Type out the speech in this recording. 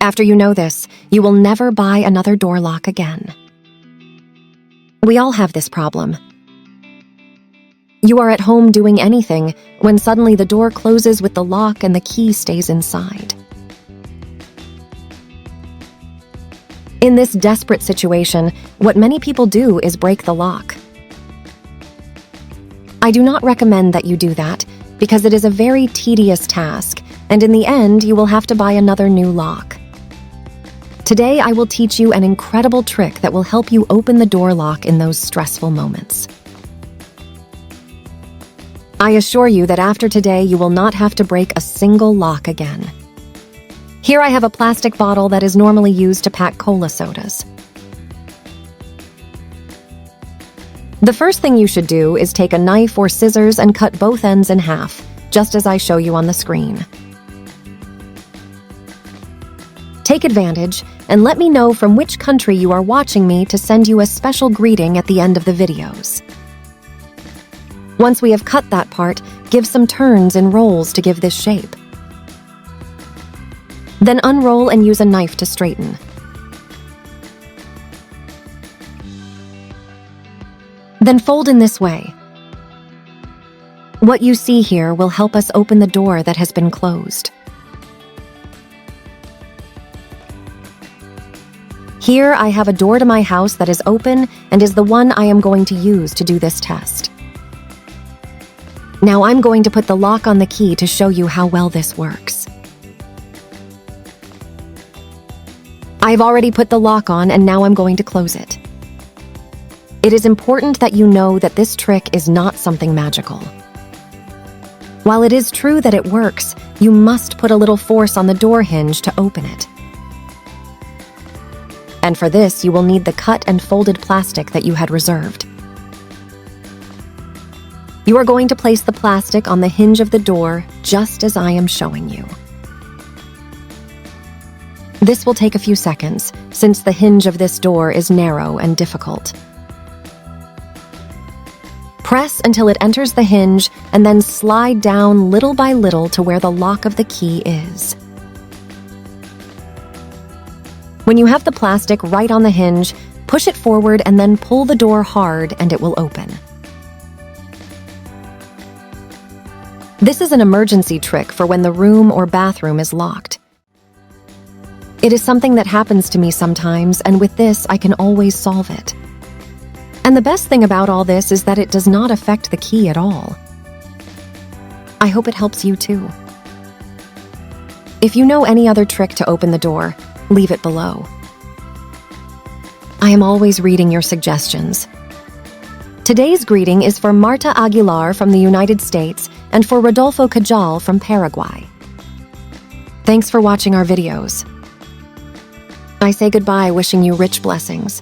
After you know this, you will never buy another door lock again. We all have this problem. You are at home doing anything when suddenly the door closes with the lock and the key stays inside. In this desperate situation, what many people do is break the lock. I do not recommend that you do that because it is a very tedious task, and in the end, you will have to buy another new lock. Today, I will teach you an incredible trick that will help you open the door lock in those stressful moments. I assure you that after today, you will not have to break a single lock again. Here I have a plastic bottle that is normally used to pack cola sodas. The first thing you should do is take a knife or scissors and cut both ends in half, just as I show you on the screen. Take advantage and let me know from which country you are watching me to send you a special greeting at the end of the videos. Once we have cut that part, give some turns and rolls to give this shape. Then unroll and use a knife to straighten. Then fold in this way. What you see here will help us open the door that has been closed. Here I have a door to my house that is open and is the one I am going to use to do this test. Now I'm going to put the lock on the key to show you how well this works. I've already put the lock on and now I'm going to close it. It is important that you know that this trick is not something magical. While it is true that it works, you must put a little force on the door hinge to open it. And for this, you will need the cut and folded plastic that you had reserved. You are going to place the plastic on the hinge of the door, just as I am showing you. This will take a few seconds, since the hinge of this door is narrow and difficult. Press until it enters the hinge, and then slide down little by little to where the lock of the key is. When you have the plastic right on the hinge, push it forward and then pull the door hard and it will open. This is an emergency trick for when the room or bathroom is locked. It is something that happens to me sometimes, and with this, I can always solve it. And the best thing about all this is that it does not affect the key at all. I hope it helps you too. If you know any other trick to open the door, leave it below. I am always reading your suggestions. Today's greeting is for Marta Aguilar from the United States and for Rodolfo Cajal from Paraguay. Thanks for watching our videos. I say goodbye, wishing you rich blessings.